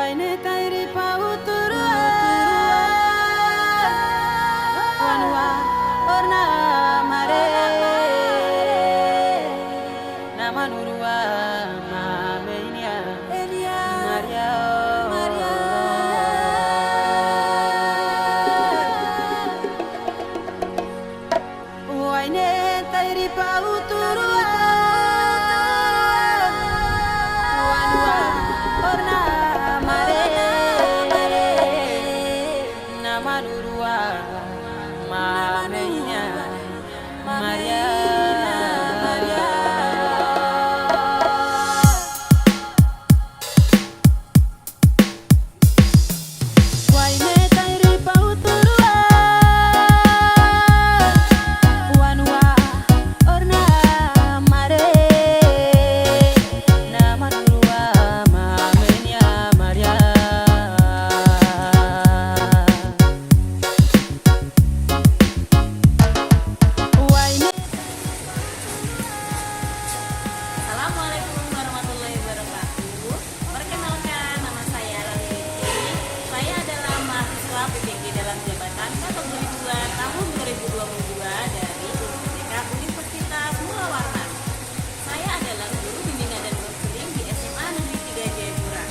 Waine tairi pauturua wanwa orna mare namanurua mamenia Maria Waine tairi pauturua wanwa orna namanurua mamenia Maria PPG dalam jabatan kepegawaian tahun 2022 dari UMTK Universitas Mula Warman. Saya adalah guru bimbingan dan konseling di SMA Negeri 3 Jayapura.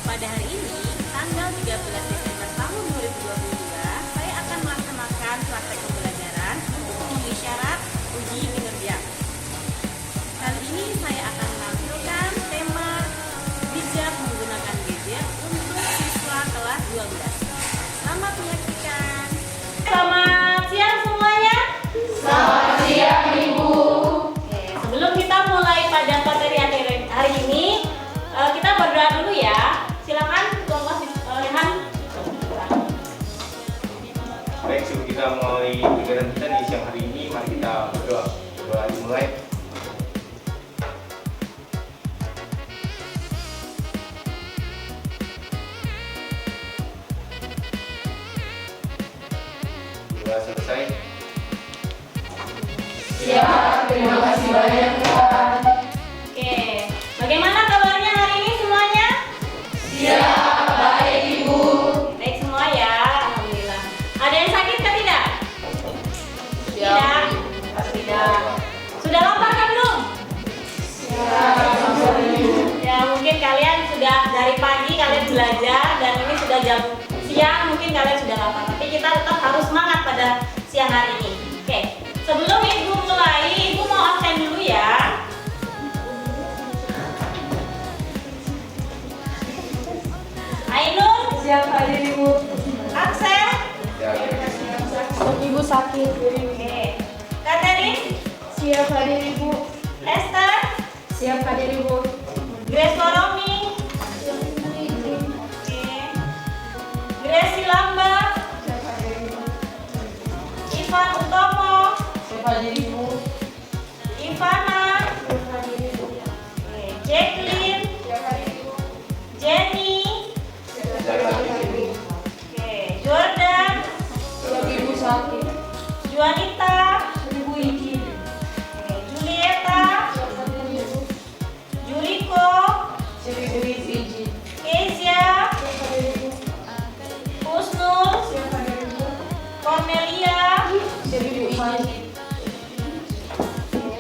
Pada hari ini, tanggal 13 Desember tahun 2022, saya akan melaksanakan praktek pembelajaran untuk memenuhi syarat uji kinerja. Kali ini saya akan menampilkan tema bijak menggunakan gadget untuk siswa kelas 12. Selamat menyaksikan. Selamat siang semuanya. Selamat siang Ibu. Oke, sebelum kita mulai pada materi hari ini, kita berdoa dulu ya. Silakan Ketua Rehan. Baik, sebelum kita mulai kegiatan kita di siang hari ini, mari kita berdoa. Doa dimulai. Selesai. Siap, terima kasih banyak Tuhan. Oke, bagaimana kabarnya hari ini semuanya? Siap, baik Ibu. Baik semua ya, alhamdulillah. Ada yang sakit kan tidak? Siap. Tidak. Sudah lapar kan belum? Siap, Ibu. Ya mungkin kalian sudah dari pagi kalian belajar dan ini sudah jam siang, mungkin kalian sudah lapar. Tapi kita tetap harus semangat pada siang hari ini. Oke, sebelum Ibu mulai, Ibu mau absen dulu ya. Ainun, Siap hadir Ibu. absen. Ibu sakit. Oke, Catherine, Siap hadir Ibu. Esther, Siap hadir Ibu. Grace Koromi, Gracie Lamba, Siap hadir Ibu. Ivan Utomo, Siap hadir Ibu. Ivana, Siap hadir Ibu. Jacqueline, Siap hadir Ibu. Jenny, Siap hadir Ibu. Jordan, Siap Ibu sakit. Juanita, Ibu izin. Julieta, Siap hadir Ibu. Juliko, Siap Ibu izin. Kezia, Siap hadir Ibu. Husnul, Siap hadir Ibu. Cornelia, Siap Ibu izin.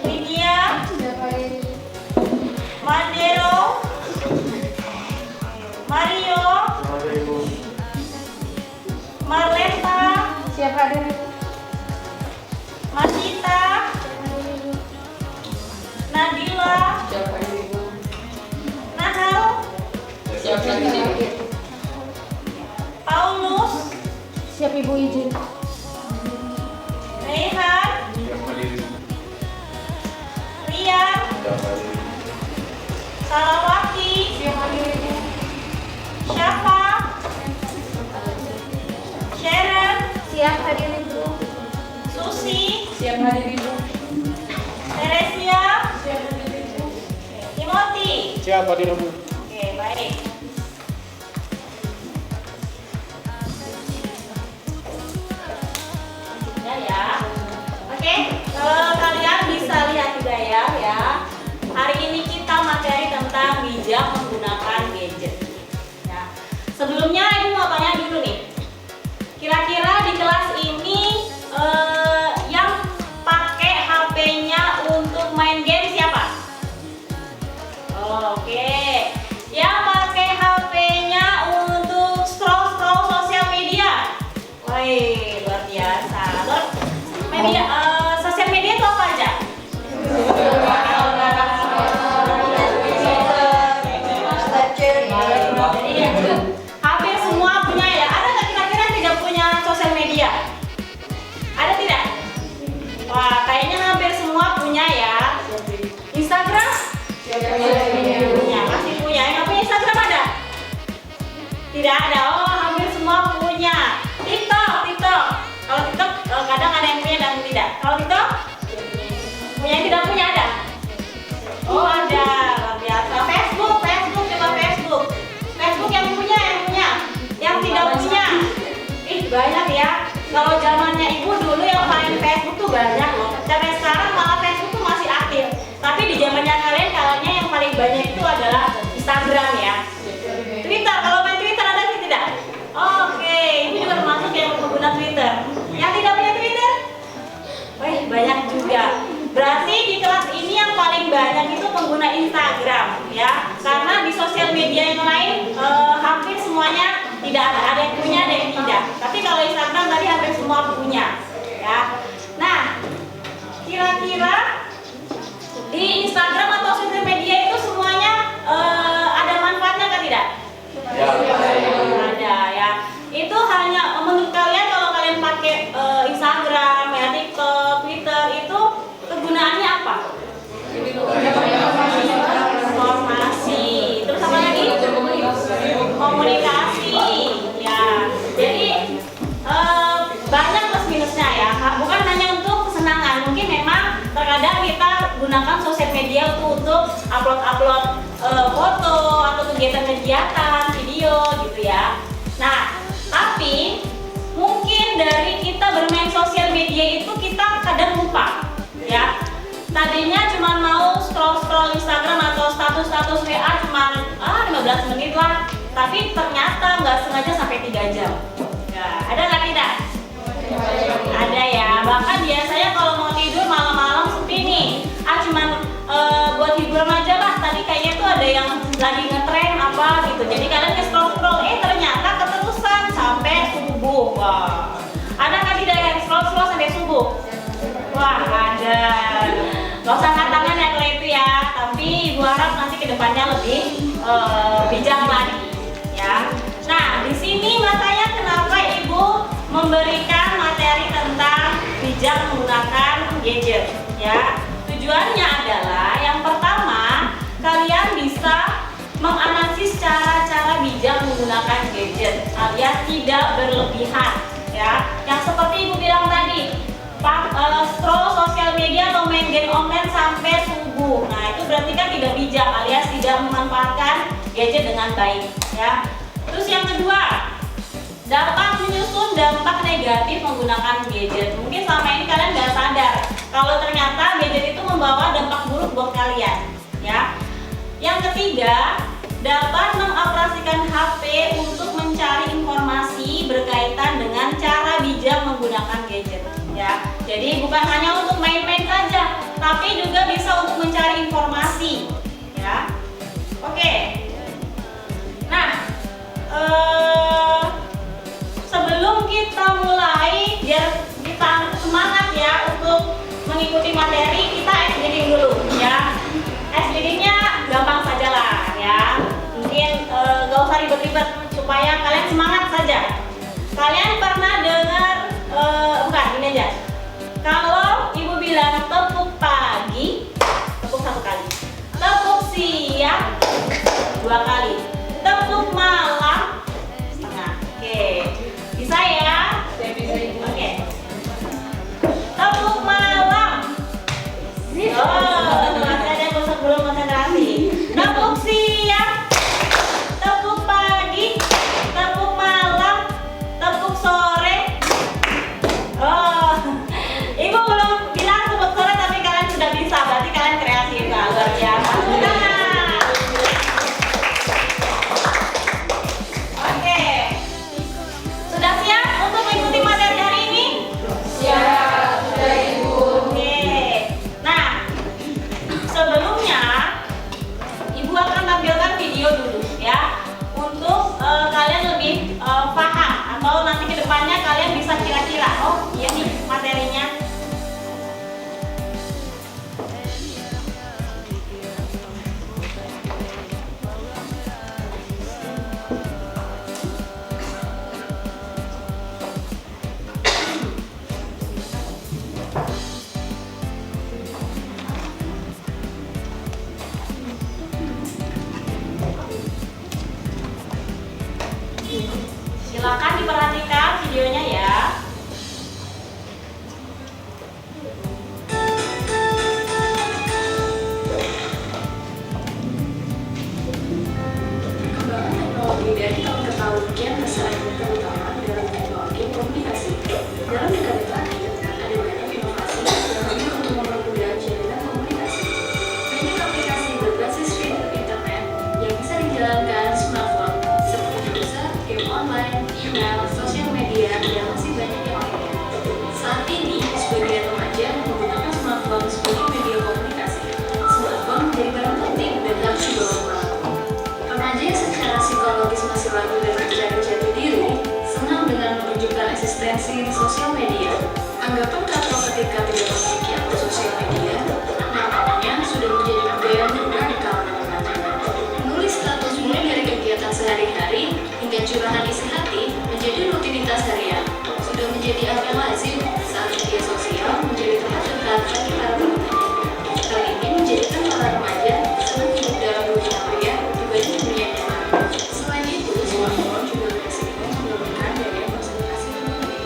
Lydia, Siap hadir Ibu. Mandero, Mario, Marlenta, Siap hadir Ibu. Masita, Nadila, Siap hadir Ibu. Nahal, Siap hadir Ibu. Paulus, Siap Ibu izin. Rehan, Rian, Salawati, Siap hadir Ibu. Syafa, Sharon, Siap hadir Ibu. Susi, Siap hadir Ibu. Teresia, Siap hadir Ibu. Timothy. Siap hadir Ibu. Oke, baik. Sudah ya. Oke, kalian bisa lihat juga ya. Hari ini kita materi tentang bijak menggunakan gadget. Ya. Jadi hampir semua punya ya. Ada nggak kira-kira yang tidak punya sosial media? Ada tidak? Wah, kayaknya hampir semua punya ya. Instagram? Punya, pasti punya. Yang nggak punya Instagram ada? Tidak ada. Oh, hampir semua punya. TikTok. Kalau TikTok kadang ada yang punya dan tidak. Kalau TikTok? Punya yang tidak punya ada? Oh ada, luar biasa. Facebook, coba Facebook. Facebook yang punya. Yang tidak punya, banyak ya. Kalau zamannya ibu dulu yang main Facebook tuh banyak loh. Sampai sekarang malah Facebook tuh masih aktif. Tapi di zamannya kalian kayaknya yang paling banyak itu adalah Instagram ya. Twitter, kalau main Twitter ada sih tidak? Oke, ibu juga termasuk yang pengguna Twitter. Yang tidak punya Twitter? Wih, banyak juga. Berarti di kelas ini yang paling banyak itu pengguna Instagram ya. Karena di sosial media yang lain hampir semuanya tidak ada yang punya, ada yang tidak. Tapi kalau Instagram tadi hampir semua punya ya. Nah, kira-kira di Instagram atau sosial media itu semuanya ada manfaatnya kan tidak? Ya, ada ya. Itu hanya menurut kalian kalau kalian pakai Instagram, ya, TikTok, Twitter itu kegunaannya apa? Informasi. Terus apa lagi? Komunikasi. Ya. Jadi banyak plus minusnya ya. Bukan hanya untuk kesenangan. Mungkin memang terkadang kita gunakan sosial media untuk upload foto atau kegiatan-kegiatan, video gitu ya. Nah, tapi mungkin dari kita bermain sosial media itu kita kadang lupa ya. Tadinya cuma mau scroll Instagram atau status WA cuma 15 menit lah. Tapi ternyata nggak sengaja sampai 3 jam. Ya, ada nggak tidak? Ada ya. Bahkan biasanya kalau mau tidur malam-malam sepi nih. Cuman buat hiburan aja lah. Tadi kayaknya tuh ada yang lagi ngetren apa gitu. Jadi kalian scroll ternyata keterusan sampai subuh. Wah. Ada nggak tidak yang scroll sampai subuh? Wah, ada. Gak usah angkat tangan ya kalau itu ya. Tapi ibu harap nanti kedepannya lebih bijak lagi ya. Nah, di sini makanya kenapa ibu memberikan materi tentang bijak menggunakan gadget ya. Tujuannya adalah yang pertama kalian bisa menganalisis cara-cara bijak menggunakan gadget alias tidak berlebihan ya. Yang seperti ibu bilang tadi, scroll sosial media atau main game online sampai subuh. Nah, itu berarti kan tidak bijak alias tidak memanfaatkan gadget dengan baik ya. Terus yang kedua, dapat menyusun dampak negatif menggunakan gadget. Mungkin selama ini kalian nggak sadar kalau ternyata gadget itu membawa dampak buruk buat kalian ya. Yang ketiga, dapat mengoperasikan HP untuk mencari informasi berkaitan dengan cara bijak menggunakan gadget ya. Jadi bukan hanya untuk main-main saja, tapi juga bisa untuk mencari informasi ya. Oke. Nah, sebelum kita mulai, biar kita semangat ya untuk mengikuti materi, kita ice breathing dulu ya. Ice breathing-nya gampang saja lah ya. Mungkin gak usah ribet-ribet supaya kalian semangat saja. Kalian pernah dengar bukan ini aja. Kalau ibu bilang tepuk pagi, tepuk 1 kali. Tepuk siang 2 kali. Tepuk malam setengah. Oke. Bisa ya? Oke. Tepuk malam. Oh, masih ada yang belum konsentrasi. Tepuk siang. Tepuk pagi. Tepuk malam. Tepuk sore. Oh, ibu belum bilang tepuk sore Silakan diperhatikan videonya ya. Perkembangan teknologi dari tahun ke tahun kian besar, terutama dalam teknologi komunikasi. Dalam dekade terakhir, ada banyak inovasi yang hadir untuk mempermudah jalinan komunikasi. Banyak aplikasi berbasis fitur internet yang bisa dijalankan smartphone, seperti browser, game online, email, sosial media, dan masih banyak yang lainnya. Saat ini, sebagian remaja menggunakan smartphone sebagai media komunikasi. Smartphone menjadi barang penting dan harus dibawa pulang. Remaja yang secara psikologis masih ragu dan mencari jati diri, senang dengan menunjukkan eksistensi di sosial media. Anggapan katro ketika tidak memiliki akun sosial media, namanya sudah menjadi budaya mudah di kalangan remaja. Menulis status mulai dari kegiatan sehari-hari hingga curahan isi hati menjadi rutinitas harian. Sudah menjadi hal yang lazim saat media sosial menjadi tempat dekat bagi para penggunanya. Hal ini menjadikan para remaja senang hidup dalam dunia maya dibanding dunia nyata. Selain itu, smartphone juga beresiko menurunkan daya konsentrasi peneliti.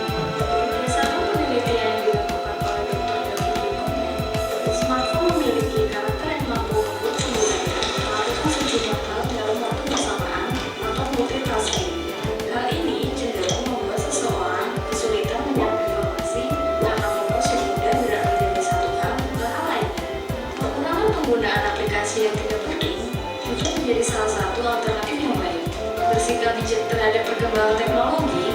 Berdasarkan penelitian yang dilakukan oleh Dr. David Duchovny, smartphone memiliki karakter yang mampu membuat penggunanya melakukan sejumlah hal dalam waktu bersamaan atau multitasking. Hal ini cenderung membuat seseorang kesulitan menyerap informasi karena fokus yang mudah beralih dari satu hal ke hal lainnya. Pengurangan penggunaan aplikasi yang tidak penting juga menjadi salah satu alternatif yang baik. Bersikap bijak terhadap perkembangan teknologi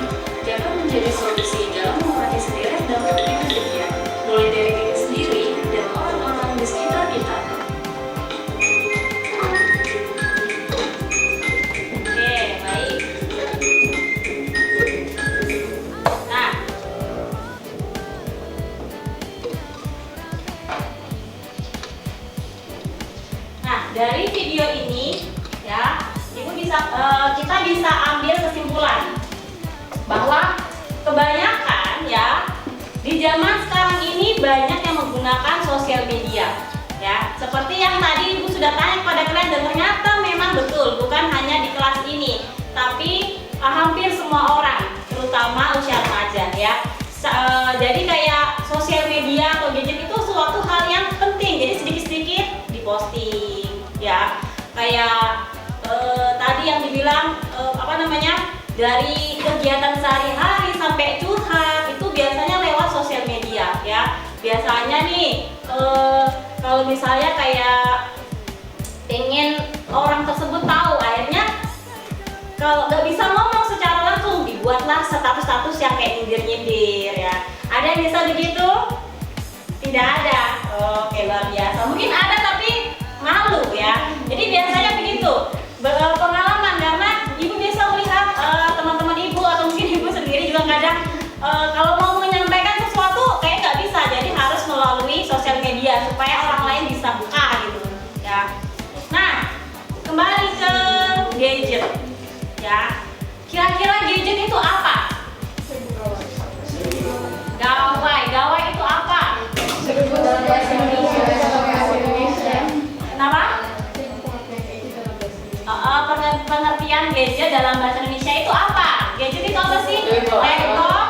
dapat menjadi solusi dalam mengurangi sendirian dan kemudian mulai dari diri sendiri dan orang-orang di sekitar kita. Oke, baik. Nah, dari video ini ya, kita bisa ambil kesimpulan bahwa kebanyakan ya di zaman sekarang ini banyak yang menggunakan sosial media ya. Seperti yang tadi Ibu sudah tanya kepada kalian dan ternyata memang betul, bukan hanya di kelas ini, tapi hampir semua orang, terutama usia remaja ya. Jadi kayak sosial media atau gadget itu suatu hal yang penting, jadi sedikit-sedikit diposting ya. Kayak tadi yang dibilang dari kegiatan sehari-hari sampai curhat itu biasanya lewat sosial media ya. Biasanya nih kalau misalnya kayak pengen orang tersebut tahu, akhirnya kalau nggak bisa ngomong secara langsung dibuatlah status-status yang kayak nyindir-nyindir ya. Ada yang bisa begitu? Tidak ada. Oke, luar biasa. Mungkin ada tapi malu ya. Jadi biasanya begitu. Pengalaman karena ibu bisa melihat teman-teman ibu atau mungkin ibu sendiri juga kadang kalau mau menyampaikan sesuatu kayak nggak bisa, jadi harus melalui sosial media supaya orang lain bisa buka gitu ya. Nah, kembali ke gadget ya. Kira-kira gadget itu apa? Gawai itu apa? Kenapa? Pengertian gadget dalam bahasa Indonesia itu apa? Gadget itu apa sih? Laptop,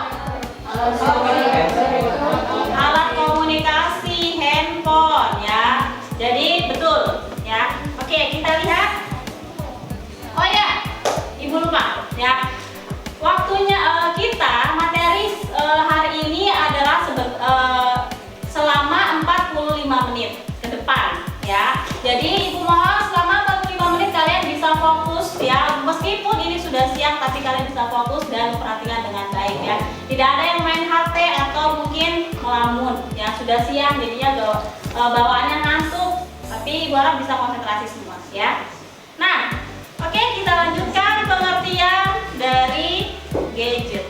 alat komunikasi, handphone ya. Jadi betul ya. Oke, kita lihat. Oh ya, Ibu lupa ya. Waktunya kita materi hari ini adalah selama 45 menit ke depan ya. Jadi Ibu mohon selama 45 menit kalian bisa fokus ya. Meskipun ini sudah siang tapi kalian bisa fokus dan perhatikan dengan baik ya. Tidak ada yang main HP atau mungkin melamun ya. Sudah siang jadinya bawaannya ngantuk, tapi Ibu harap bisa konsentrasi semua ya. Nah, oke, kita lanjutkan pengertian dari gadget.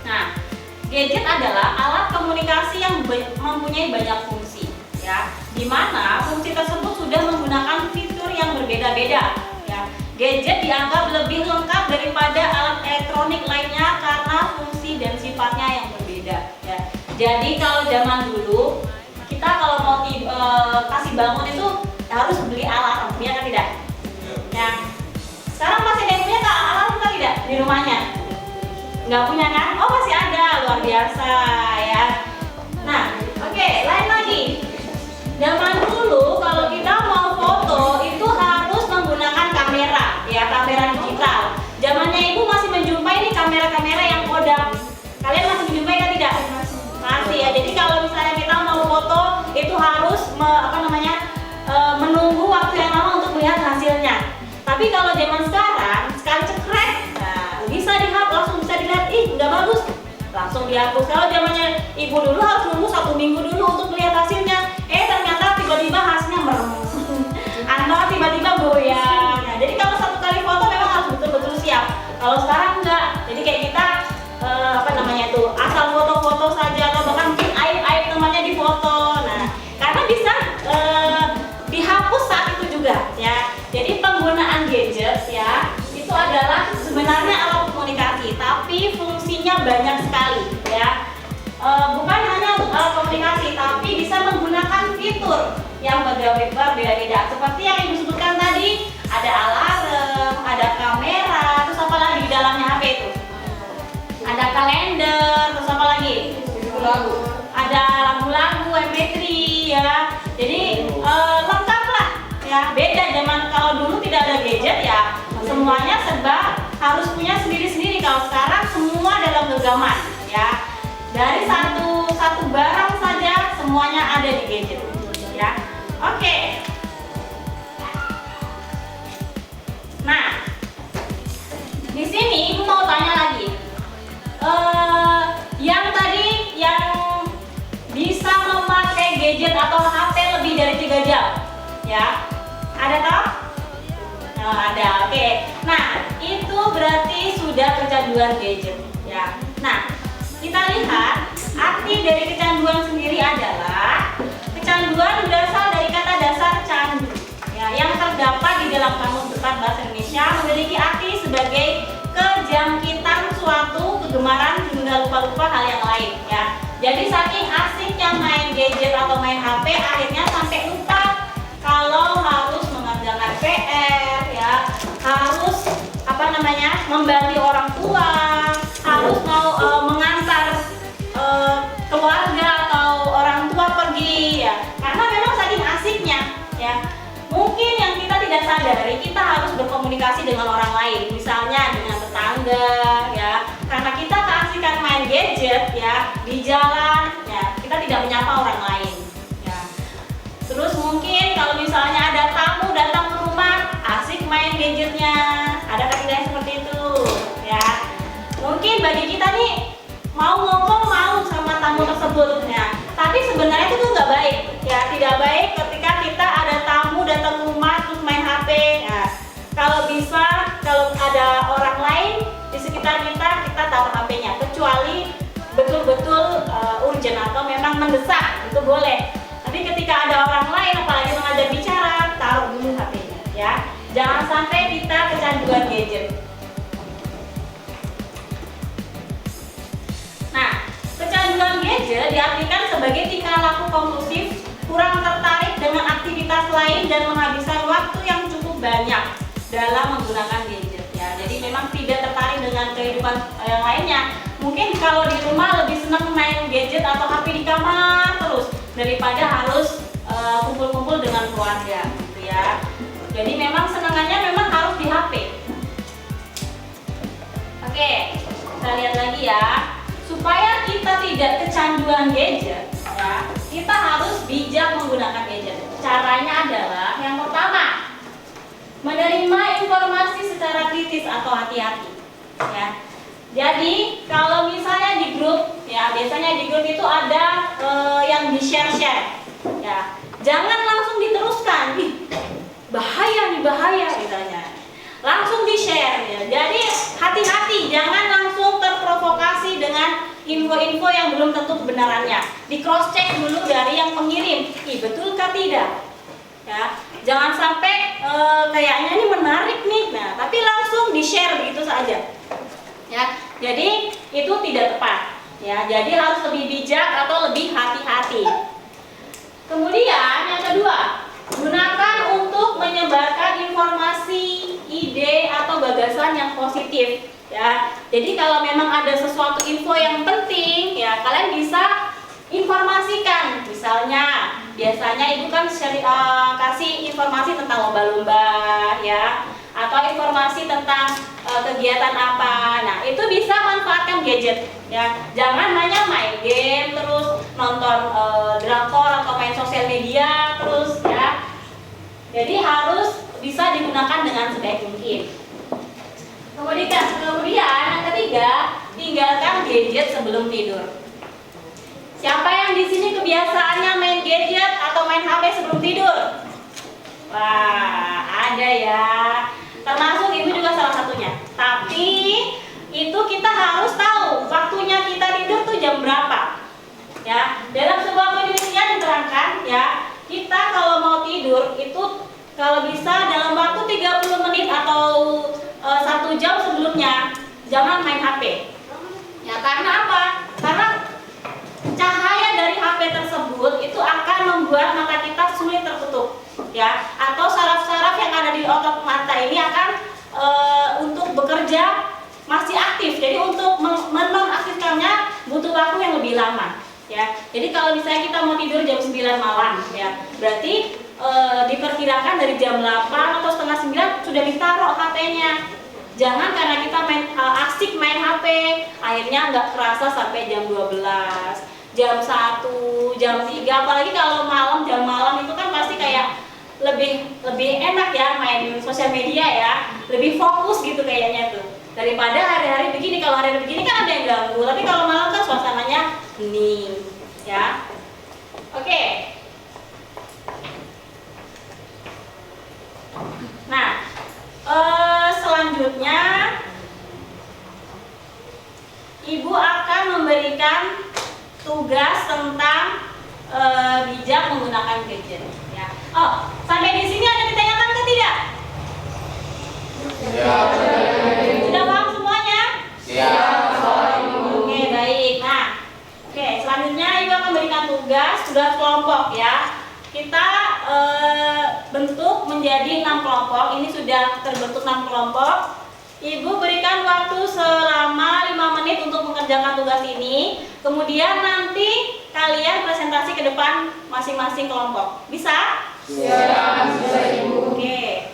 Nah, gadget adalah alat komunikasi yang mempunyai banyak fungsi ya, di mana fungsi tersebut sudah menggunakan fitur yang berbeda-beda ya. Gadget dianggap lebih lengkap daripada alat elektronik lainnya karena fungsi dan sifatnya yang berbeda ya. Jadi kalau zaman dulu kita kalau mau kasih bangun itu harus beli alarm, ya kan tidak? Ya. Sekarang masih ada yang punya alarm kan tidak? Di Nggak punya kan? Oh masih ada, luar biasa ya. Nah, oke, lain lagi. Zaman dulu kalau kita mau foto itu harus menggunakan kamera, ya kamera digital. Zamannya ibu masih menjumpai nih kamera-kamera yang Kodak. Kalian masih menjumpai kan tidak? Masih ya. Jadi kalau misalnya kita mau foto itu harus menunggu waktu yang lama untuk melihat hasilnya. Tapi kalau zaman sekarang sekali cekrek, nah, bisa dihapus, langsung bisa dilihat, ih nggak bagus, langsung dihapus. Kalau zamannya ibu dulu harus nunggu 1 minggu dulu untuk melihat hasilnya. Ternyata tiba-tiba hasilnya merem, atau tiba-tiba goyang. Nah, jadi kalau 1 kali foto memang harus betul-betul siap. Kalau sekarang enggak, jadi kayak kita asal foto-foto saja atau bahkan mungkin aib-aib temannya di foto. Nah, karena bisa dihapus saat itu juga ya. Jadi penggunaan gadget ya itu adalah sebenarnya alat komunikasi, tapi fungsinya banyak sekali ya. Bukan hanya untuk alat komunikasi, tapi bisa menggunakan fitur yang berbeda-beda. Seperti yang ibu sebutkan tadi, ada alarm, ada kamera, terus apa lagi di dalamnya HP itu? Ada kalender, terus apa lagi? Ada lagu-lagu MP3 ya. Jadi lengkap lah ya. Beda zaman kalau dulu tidak ada gadget ya, semuanya serba harus punya sendiri-sendiri. Kalau sekarang semua dalam genggaman ya. Dari satu barang saja semuanya ada di gadget ya. Oke. Nah, di sini ibu mau tanya lagi. Yang tadi yang bisa memakai gadget atau HP lebih dari 3 jam ya, ada toh? Oh, ada, oke. Nah, itu berarti sudah kecanduan gadget ya. Nah, kita lihat arti dari kecanduan sendiri adalah kecanduan berasal dari kata dasar candu ya, yang terdapat di dalam Kamus Besar Bahasa Indonesia, memiliki arti sebagai kejangkitan suatu kegemaran hingga lupa-lupa hal yang lain ya. Jadi saking asiknya main gadget atau main HP, akhirnya sampai lupa kalau harus mengerjakan PR ya, harus membantu orang tua, harus mau mengantar keluarga atau orang tua pergi ya. Karena memang saking asiknya ya. Mungkin yang kita tidak sadari, kita harus berkomunikasi dengan orang lain, misalnya dengan tetangga ya. Karena kita keasikan main gadget ya di jalan ya, kita tidak menyapa orang lain ya. Terus mungkin kalau misalnya ada tamu datang ke rumah, asik main gadgetnya. Ada tidak seperti itu ya. Mungkin bagi kita nih mau ngomong mau sama tamu tersebut ya, tapi sebenarnya itu tuh nggak baik ya. Tidak baik ketika kita ada tamu datang ke rumah terus main HP ya. Kalau bisa, kalau ada orang lain di sekitar kita taruh HP-nya, kecuali betul-betul urgent atau memang mendesak, itu boleh. Tapi ketika ada orang lain apalagi mengajak bicara, taruh dulu HP-nya ya. Jangan sampai kita kecanduan gadget. Nah, kecanduan gadget diartikan sebagai tingkah laku kompulsif, kurang tertarik dengan aktivitas lain dan menghabiskan waktu yang cukup banyak dalam menggunakan gadget ya. Jadi memang tidak tertarik dengan kehidupan yang lainnya. Mungkin kalau di rumah lebih senang main gadget atau HP di kamar terus daripada harus kumpul-kumpul dengan keluarga gitu ya. Jadi memang senangannya memang harus di HP. Oke, kita lihat lagi ya. Supaya kita tidak kecanduan gadget ya, kita harus bijak menggunakan gadget. Caranya adalah yang pertama, menerima informasi secara kritis atau hati-hati ya. Jadi kalau misalnya di grup ya, biasanya di grup itu ada yang di-share ya. Jangan langsung diteruskan. Bahaya nih, bahaya misalnya. Langsung di-share ya. Jadi hati-hati, jangan langsung terprovokasi dengan info-info yang belum tentu kebenarannya. Di cross check dulu dari yang mengirim, betulkah tidak? Ya, jangan sampai kayaknya ini menarik nih, nah tapi langsung di-share begitu saja. Ya, jadi itu tidak tepat. Ya, jadi harus lebih bijak atau lebih hati-hati. Kemudian yang kedua, gunakan untuk menyebarkan informasi, ide atau gagasan yang positif ya. Jadi kalau memang ada sesuatu info yang penting, ya kalian bisa informasikan. Misalnya, biasanya ibu kan kasih informasi tentang lomba-lomba, ya, atau informasi tentang kegiatan apa. Nah, itu bisa manfaatkan gadget, ya. Jangan hanya main game terus, nonton drakor atau main sosial media terus, ya. Jadi harus bisa digunakan dengan sebaik mungkin. Kemudian yang ketiga, tinggalkan gadget sebelum tidur. Siapa yang di sini kebiasaannya main gadget atau main HP sebelum tidur? Wah, ada ya. Termasuk ibu juga salah satunya. Tapi itu kita harus tahu waktunya kita tidur tuh jam berapa. Ya, dalam sebuah penelitian diterangkan, ya, kita kalau mau tidur itu kalau bisa dalam waktu 30 menit atau 1 jam sebelumnya jangan main HP. Ya, karena apa? Karena cahaya dari HP tersebut itu akan membuat mata kita sulit tertutup, ya, atau saraf-saraf yang ada di otot mata ini akan untuk bekerja masih aktif. Jadi untuk menonaktifkannya butuh waktu yang lebih lama, ya. Jadi kalau misalnya kita mau tidur jam 9 malam, ya, berarti diperkirakan dari jam 8 atau setengah 9 sudah ditaruh HP-nya. Jangan karena kita asik main HP, akhirnya nggak kerasa sampai jam 12, jam 1, jam 3. Apalagi kalau jam malam itu kan pasti kayak lebih enak ya main sosial media, ya, lebih fokus gitu kayaknya tuh. Daripada hari-hari begini. Kalau hari-hari begini kan ada yang ganggu, tapi kalau malam kan suasananya hening, ya. Oke. Nah, selanjutnya ibu akan memberikan tugas tentang bijak menggunakan gadget, ya. Oh, sampai di sini ada ditanyakan ke tidak? Ya. Sudah paham semuanya? Ya. Oke, baik. Nah, oke, selanjutnya ibu akan memberikan tugas kelompok, ya. Kita bentuk menjadi 6 kelompok. Ini sudah terbentuk 6 kelompok. Ibu berikan waktu selama 5 menit untuk mengerjakan tugas ini. Kemudian nanti kalian presentasi ke depan masing-masing kelompok. Bisa? Ya, bisa Ibu. Oke.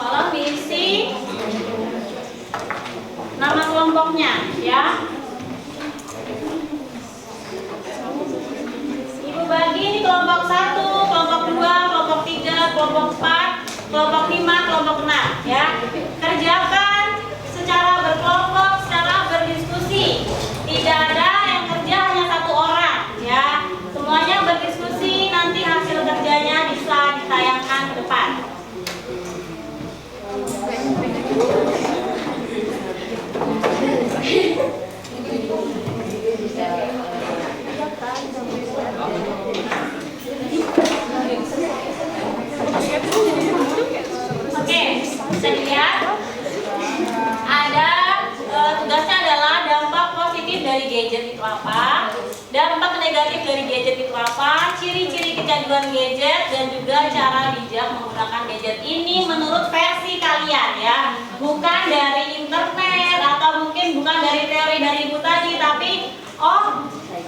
Tolong diisi nama kelompoknya, ya. Ibu bagi ini kelompok 1, kelompok 2, kelompok 3, kelompok 4, kelompok 5, kelompok 6, ya. Kerjakan secara berkelompok, secara berdiskusi. Tidak ada yang kerja hanya 1 orang, ya. Semuanya berdiskusi, nanti hasil kerjanya bisa ditayangkan ke depan. Oke, bisa dilihat ada tugasnya adalah dampak positif dari gadget itu apa, dampak negatif dari gadget itu apa, ciri-ciri kecanduan gadget, dan juga cara bijak menggunakan gadget ini menurut versi kalian, ya, bukan dari internet atau mungkin bukan dari teori dari ibu tadi, tapi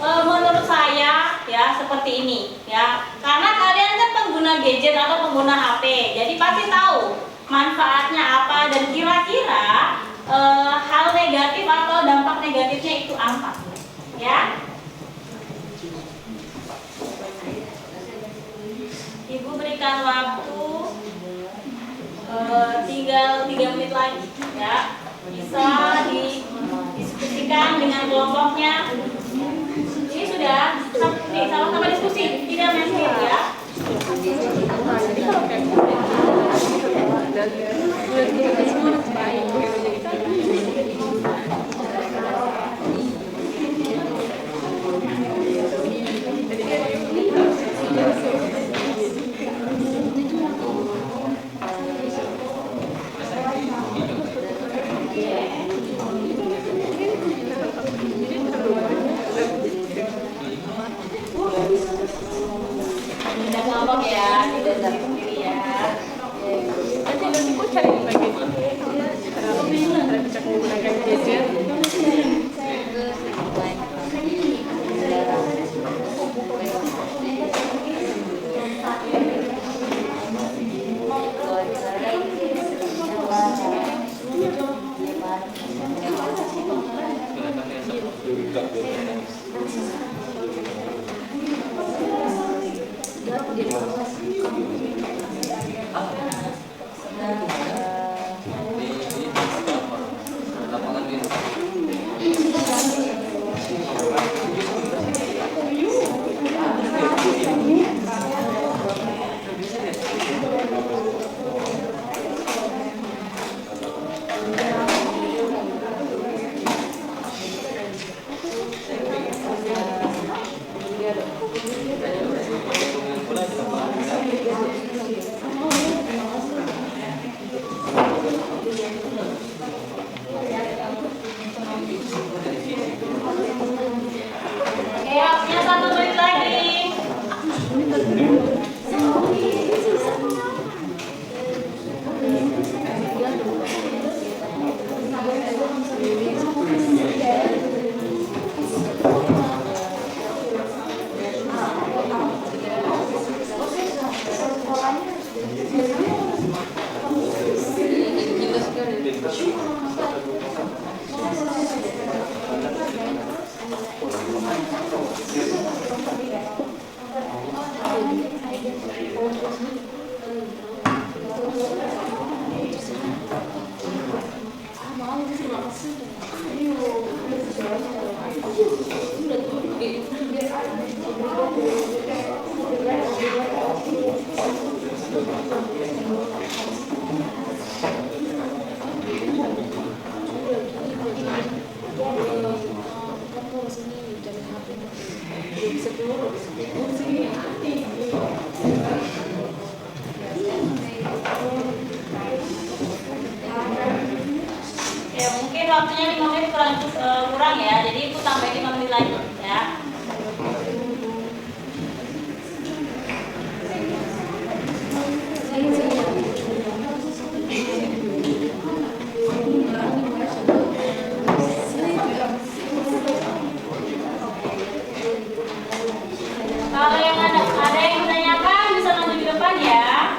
menurut saya, ya, seperti ini, ya, karena kalian kan pengguna gadget atau pengguna HP, jadi pasti tahu manfaatnya apa dan kira-kira hal negatif atau dampak negatifnya itu apa, ya. Ibu berikan waktu tinggal 3 menit lagi, ya. Bisa didiskusikan dengan kelompoknya. Ini sudah sama-sama diskusi, tidak main sendiri, ya. Dan bisa menggunakan gadget. Waktunya 1 menit lagi. Ya mungkin waktunya 5 menit kurang ya, jadi ibu tambahin 5 menit lagi ya. Kalau yang ada yang menanyakan bisa nunggu di depan ya.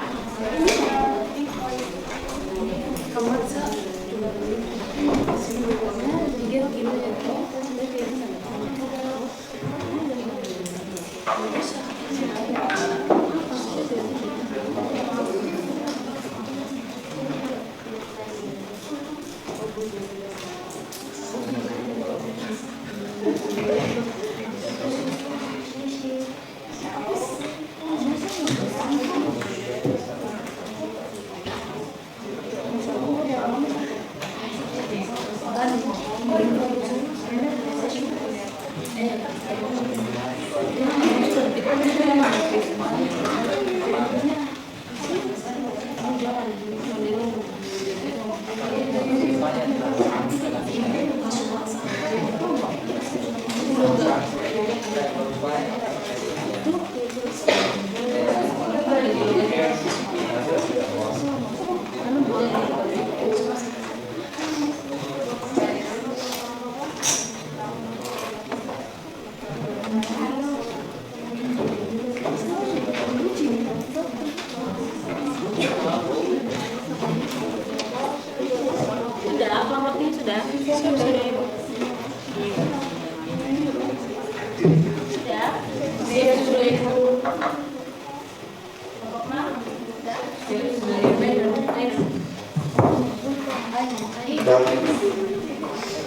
Sudah, kelompoknya sudah.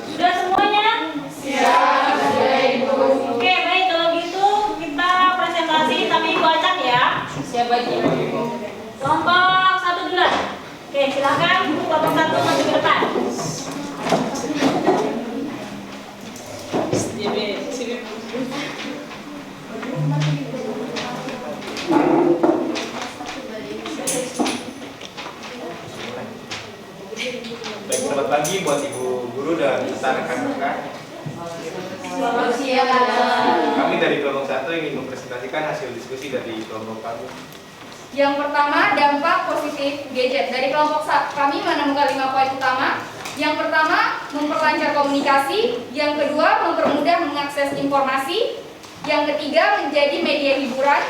Sudah semuanya? Siap, Ibu. Oke, baik kalau gitu kita presentasi tapi Ibu acak ya. Siap Ibu. Kelompok 1 dulu. Oke, silakan kelompok 1 maju ke depan. Baik, selamat pagi buat Ibu Guru dan rekan-rekan. Selamat siang. Kami dari kelompok 1 ingin mempresentasikan hasil diskusi dari kelompok kami. Yang pertama, dampak positif gadget. Dari kelompok kami menemukan 5 poin utama. Yang pertama, memperlancar komunikasi. Yang kedua, mempermudah mengakses informasi. Yang ketiga, menjadi media hiburan.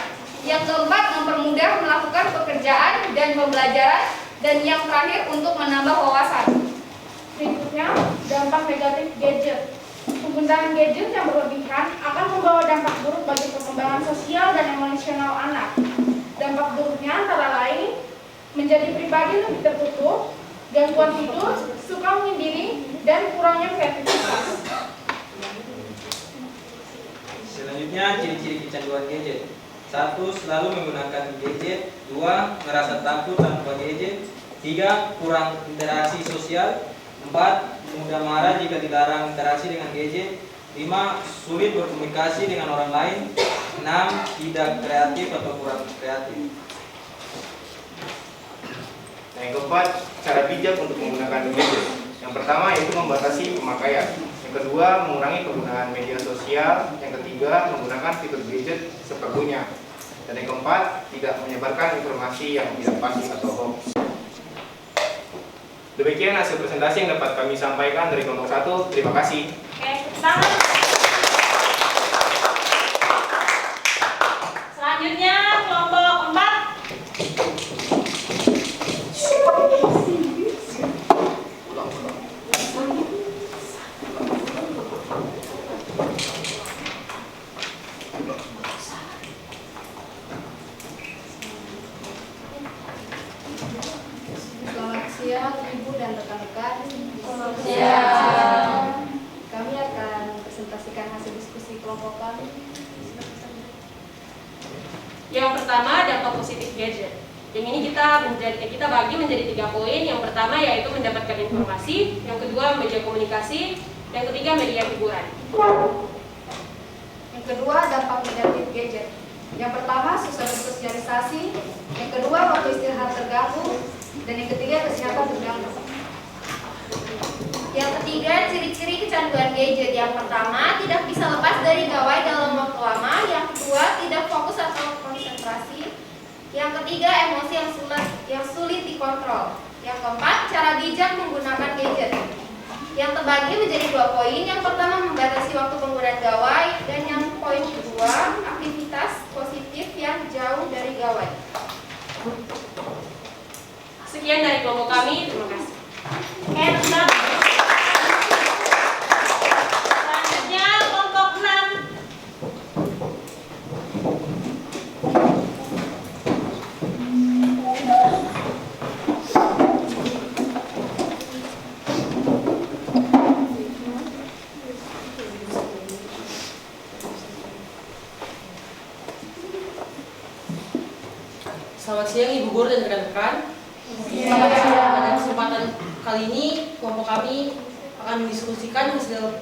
Yang keempat, mempermudah melakukan pekerjaan dan pembelajaran. Dan yang terakhir, untuk menambah wawasan. Berikutnya, dampak negatif gadget. Penggunaan gadget yang berlebihan akan membawa dampak buruk bagi perkembangan sosial dan emosional anak. Dampak buruknya antara lain menjadi pribadi lebih tertutup, gangguan tidur, suka menyendiri, dan kurangnya kreativitas. Selanjutnya, ciri-ciri kecanduan gadget. 1. Selalu menggunakan gadget. 2. Merasa takut tanpa gadget. 3. Kurang interaksi sosial. 4. Mudah marah jika dilarang interaksi dengan gadget. 5. Sulit berkomunikasi dengan orang lain. 6. Tidak kreatif atau kurang kreatif. Nah, yang keempat, cara bijak untuk menggunakan gadget. Yang pertama yaitu membatasi pemakaian. Yang kedua, mengurangi penggunaan media sosial. Yang ketiga, menggunakan fitur gadget seperlunya. Dan yang keempat, tidak menyebarkan informasi yang tidak pasti atau hoax. Demikian hasil presentasi yang dapat kami sampaikan dari kelompok 1. Terima kasih. Oke, tangan. Selanjutnya kelompok 4. Selamat siang Ibu dan rekan-rekan. Selamat siang. Kami akan presentasikan hasil diskusi kelompok kami. Yang pertama, dampak positif gadget. Yang ini kita bagi menjadi 3 poin. Yang pertama yaitu mendapatkan informasi, yang kedua media komunikasi, yang ketiga media hiburan. Yang kedua, dampak negatif gadget. Yang pertama, susah bersosialisasi. Yang kedua, waktu istirahat terganggu. Dan yang ketiga, kesehatan terganggu. Yang ketiga, ciri-ciri kecanduan gadget. Yang pertama, tidak bisa lepas dari gawai dalam waktu lama. Yang kedua, tidak fokus atau konsentrasi. Yang ketiga, emosi yang sulit dikontrol. Yang keempat, cara bijak menggunakan gadget. Yang terbagi menjadi 2 poin. Yang pertama, membatasi waktu penggunaan gawai. Dan yang poin kedua, aktivitas positif yang jauh dari gawai. Sekian dari kelompok kami. Terima kasih. Selanjutnya kelompok 6. Selamat siang Ibu Guru dan rekan-rekan. Pada kesempatan kali ini kelompok kami akan mendiskusikan hasil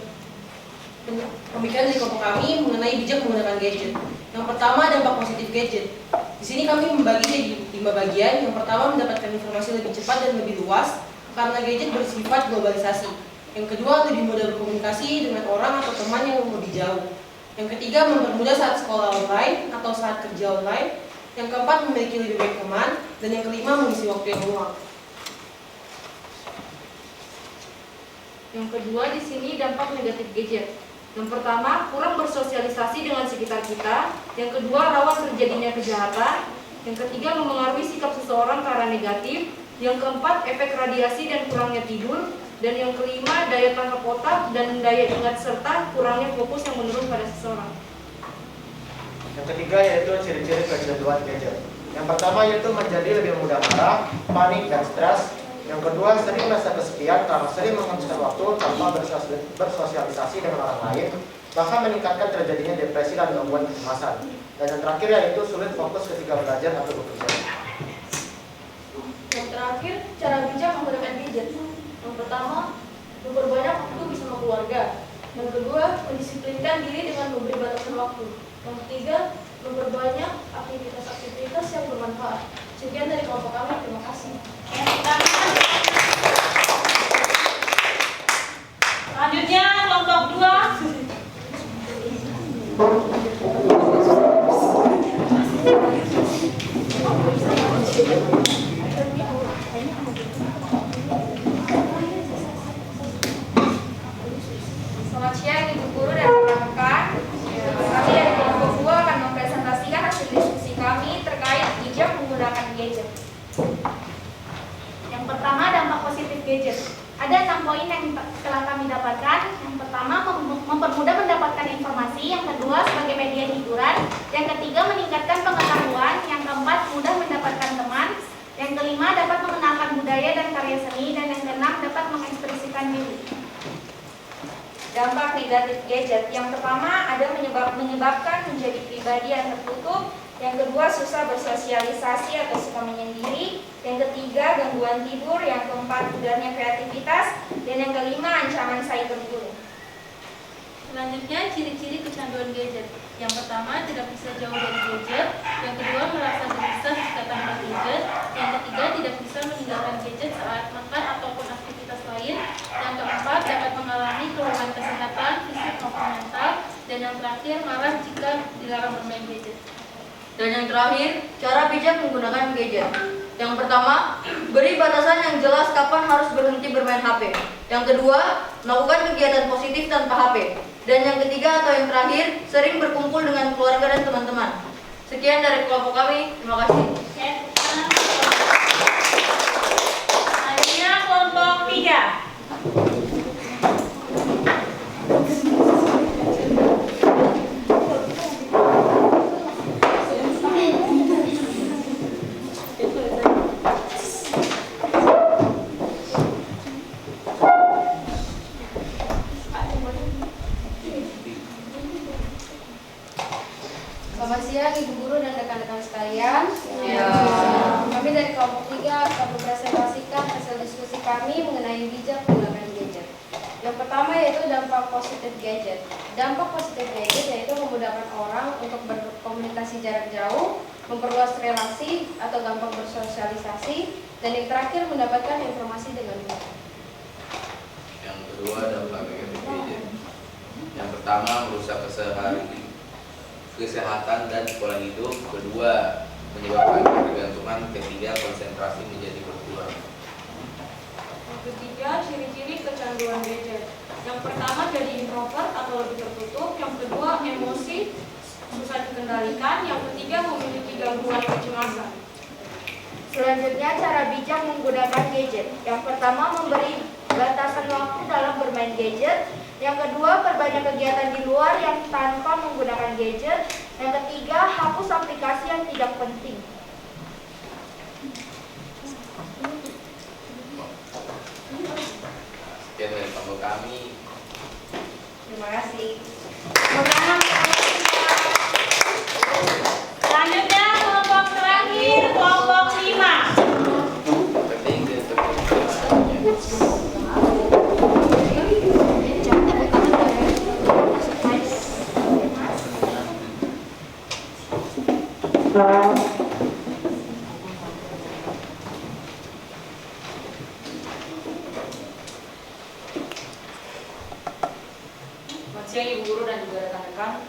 pemikiran dari kelompok kami mengenai bijak menggunakan gadget. Yang pertama, dampak positif gadget. Di sini kami membagi jadi 5 bagian. Yang pertama, mendapatkan informasi lebih cepat dan lebih luas karena gadget bersifat globalisasi. Yang kedua, lebih mudah berkomunikasi dengan orang atau teman yang lebih jauh. Yang ketiga, mempermudah saat sekolah online atau saat kerja online. Yang keempat, memiliki lebih banyak teman. Dan yang kelima, mengisi waktu yang luang. Yang kedua, di sini dampak negatif gadget. Yang pertama, kurang bersosialisasi dengan sekitar kita. Yang kedua, rawan terjadinya kejahatan. Yang ketiga, mempengaruhi sikap seseorang karena negatif. Yang keempat, efek radiasi dan kurangnya tidur. Dan yang kelima, daya tangkap otak dan daya ingat serta kurangnya fokus yang menurun pada seseorang. Yang ketiga yaitu ciri-ciri kecanduan gadget. Yang pertama yaitu menjadi lebih mudah marah, panik, dan stres. Yang kedua, sering merasa kesepian karena sering menghabiskan waktu tanpa bersosialisasi dengan orang lain, bahkan meningkatkan terjadinya depresi dan gangguan kecemasan. Dan yang terakhir yaitu sulit fokus ketika belajar atau bekerja. Yang terakhir, cara bijak menggunakan gadget. Yang pertama, memperbanyak waktu bersama keluarga. Yang kedua, mendisiplinkan diri dengan memberi batasan waktu. Yang ketiga, memperbanyak aktivitas-aktivitas yang bermanfaat. Sekian dari kelompok kami, terima kasih. Selanjutnya kelompok 2. Ada 6 poin yang telah kami dapatkan. Yang pertama, mempermudah mendapatkan informasi. Yang kedua, sebagai media hiburan. Yang ketiga, meningkatkan pengetahuan. Yang keempat, mudah mendapatkan teman. Yang kelima, dapat mengenalkan budaya dan karya seni. Dan yang keenam, dapat mengekspresikan diri. Dampak negatif gadget. Yang pertama ada menyebabkan menjadi pribadi yang tertutup. Yang kedua susah bersosialisasi atau suka menyendiri. Yang ketiga gangguan tidur. Yang keempat pudarnya kreativitas. Dan yang kelima ancaman cyberbullying. Selanjutnya, ciri-ciri kecanduan gadget. Yang pertama, tidak bisa jauh dari gadget. Yang kedua, merasa gelisah jika tanpa gadget. Yang ketiga, tidak bisa meninggalkan gadget saat makan ataupun aktivitas lain. Yang keempat, dapat mengalami keluhan kesehatan, fisik maupun mental. Dan yang terakhir, marah jika dilarang bermain gadget. Dan yang terakhir, cara bijak menggunakan gadget. Yang pertama, beri batasan yang jelas kapan harus berhenti bermain HP. Yang kedua, melakukan kegiatan positif tanpa HP. Dan yang ketiga atau yang terakhir, sering berkumpul dengan keluarga dan teman-teman. Sekian dari kelompok kami, terima kasih. Selanjutnya kelompok 3. Selamat siang Ibu Guru dan rekan-rekan sekalian. Kami dari kelompok 3 akan mempresentasikan hasil diskusi kami mengenai bijak menggunakan gadget. Yang pertama yaitu dampak positif gadget. Dampak positif gadget yaitu memudahkan orang untuk berkomunikasi jarak jauh, memperluas relasi atau gampang bersosialisasi, dan yang terakhir mendapatkan informasi dengan mudah. Yang kedua dampak negatif gadget. Yang pertama merusak kesehatan dan pola hidup. Kedua, menyebabkan ketergantungan. Ketiga, konsentrasi menjadi berkurang. Yang ketiga, ciri-ciri kecanduan gadget. Yang pertama jadi introvert atau lebih tertutup. Yang kedua, emosi susah dikendalikan. Yang ketiga, memiliki gangguan kecemasan. Selanjutnya, cara bijak menggunakan gadget. Yang pertama, memberi batasan waktu dalam bermain gadget. Yang kedua, perbanyak kegiatan di luar yang tanpa menggunakan gadget. Yang ketiga, hapus aplikasi yang tidak penting. Sekian dari kelompok kami. Terima kasih. Selanjutnya kelompok terakhir, kelompok 5. Selamat siang Ibu Guru dan juga rekan-rekan.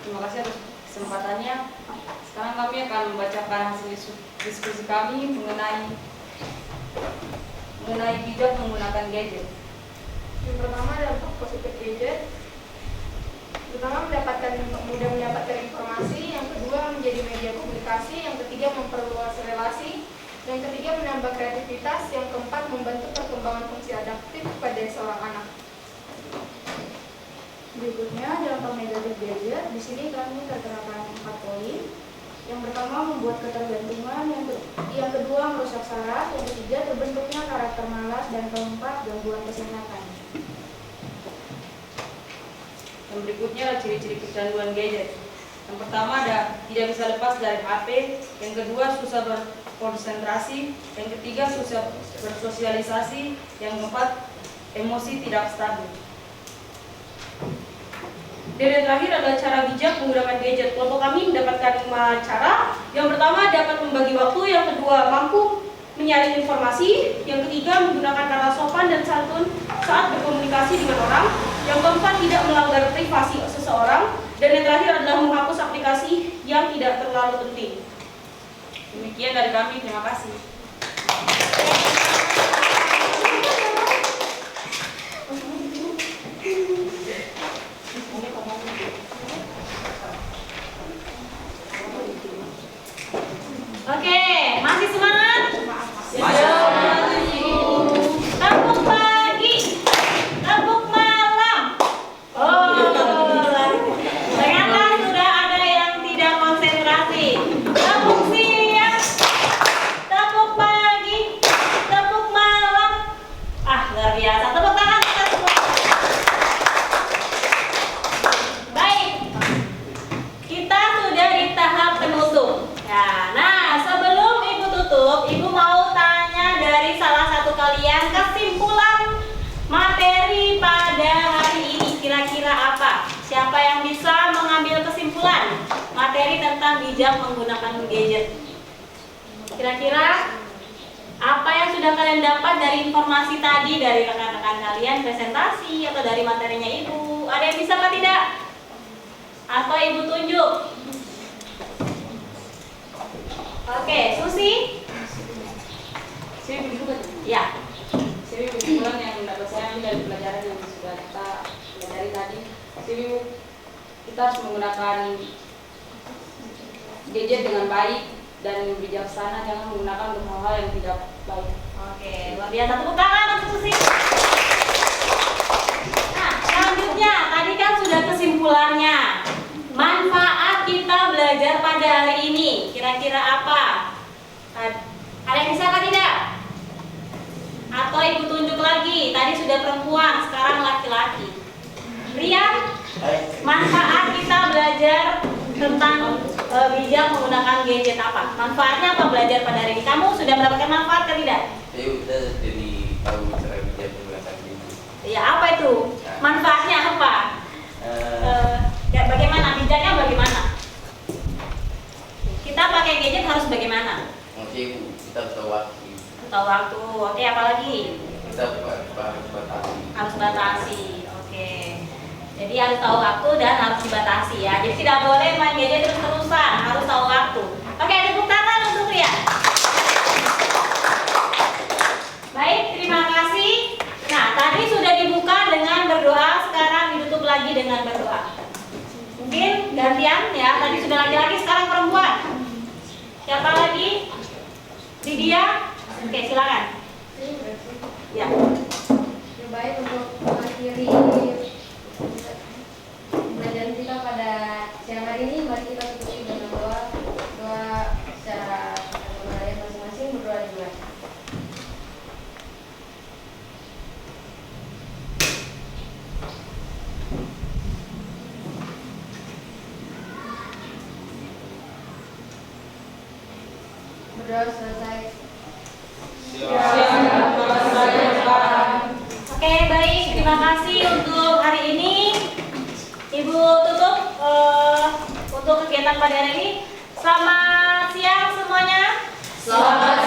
Terima kasih atas kesempatannya. Sekarang kami akan membacakan hasil diskusi kami mengenai bijak menggunakan gadget. Yang pertama dampak positif gadget. Pertama, mudah mendapatkan informasi. Yang kedua, menjadi media komunikasi. Yang ketiga, memperluas relasi. Yang ketiga, menambah kreativitas. Yang keempat, membantu perkembangan fungsi adaptif pada seorang anak. Berikutnya, dampak negatif gadget. Di sini kami tertera 4 poin. Yang pertama, membuat ketergantungan. Yang kedua, merusak saraf. Yang ketiga, terbentuknya karakter malas. Dan keempat, gangguan kesehatan. Yang berikutnya adalah ciri-ciri kecanduan gadget. Yang pertama ada tidak bisa lepas dari HP. Yang kedua susah berkonsentrasi. Yang ketiga susah bersosialisasi. Yang keempat emosi tidak stabil. Dan yang terakhir adalah cara bijak menggunakan gadget. Kelompok kami mendapatkan 5 cara. Yang pertama dapat membagi waktu. Yang kedua mampu menyaring informasi. Yang ketiga menggunakan kata sopan dan santun saat berkomunikasi dengan orang. Yang keempat tidak melanggar privasi seseorang. Dan yang terakhir adalah menghapus aplikasi yang tidak terlalu penting. Demikian dari kami, terima kasih. Oke, masih semangat? Masih. tentang bijak menggunakan gadget. Kira-kira apa yang sudah kalian dapat dari informasi tadi dari rekan-rekan kalian presentasi atau dari materinya Ibu? Ada yang bisa atau tidak? Atau Ibu tunjuk? Oke, Susi? Ya. Jadi kesimpulan yang dapat saya ambil dari pelajaran yang sudah kita pelajari tadi, jadi kita harus menggunakan gadget dengan baik dan bijaksana, jangan menggunakan untuk hal-hal yang tidak baik. Oke, luar biasa. Tepuk tangan untuk Susi. Nah, selanjutnya tadi kan sudah kesimpulannya. Manfaat kita belajar pada hari ini kira-kira apa? Ada yang bisa atau tidak? Atau Ibu tunjuk lagi, tadi sudah perempuan, sekarang laki-laki. Rian, manfaat kita belajar tentang bijak menggunakan gadget apa? Manfaatnya apa belajar pada hari ini? Kamu sudah mendapatkan manfaat atau tidak? Saya udah jadi tahu cara bijak menggunakan gadget. Ya, apa itu? Manfaatnya apa? Bagaimana? Bijaknya bagaimana? Kita pakai gadget harus bagaimana? Maksudnya Ibu, kita harus tahu waktu. Tahu waktu. Oke, apa lagi? Kita harus batasi. Harus batasi. Oke. Jadi harus tahu waktu dan harus dibatasi ya. Jadi tidak boleh main gadget terus-terusan, harus tahu waktu. Oke, tepuk tangan untuk Rian. Baik, terima kasih. Nah, tadi sudah dibuka dengan berdoa, sekarang ditutup lagi dengan berdoa. Mungkin gantian ya, tadi sudah laki-laki, sekarang perempuan. Siapa lagi? Lydia? Oke, silakan. Ya. Baik, untuk mengakhiri pelajaran kita pada siang hari ini, mari kita tutupi dengan doa secara masing-masing, berdoa dimulai. Berdoa selesai. Oke, baik. Terima kasih untuk hari ini. Ibu tutup untuk kegiatan pada hari ini. Selamat siang semuanya. Selamat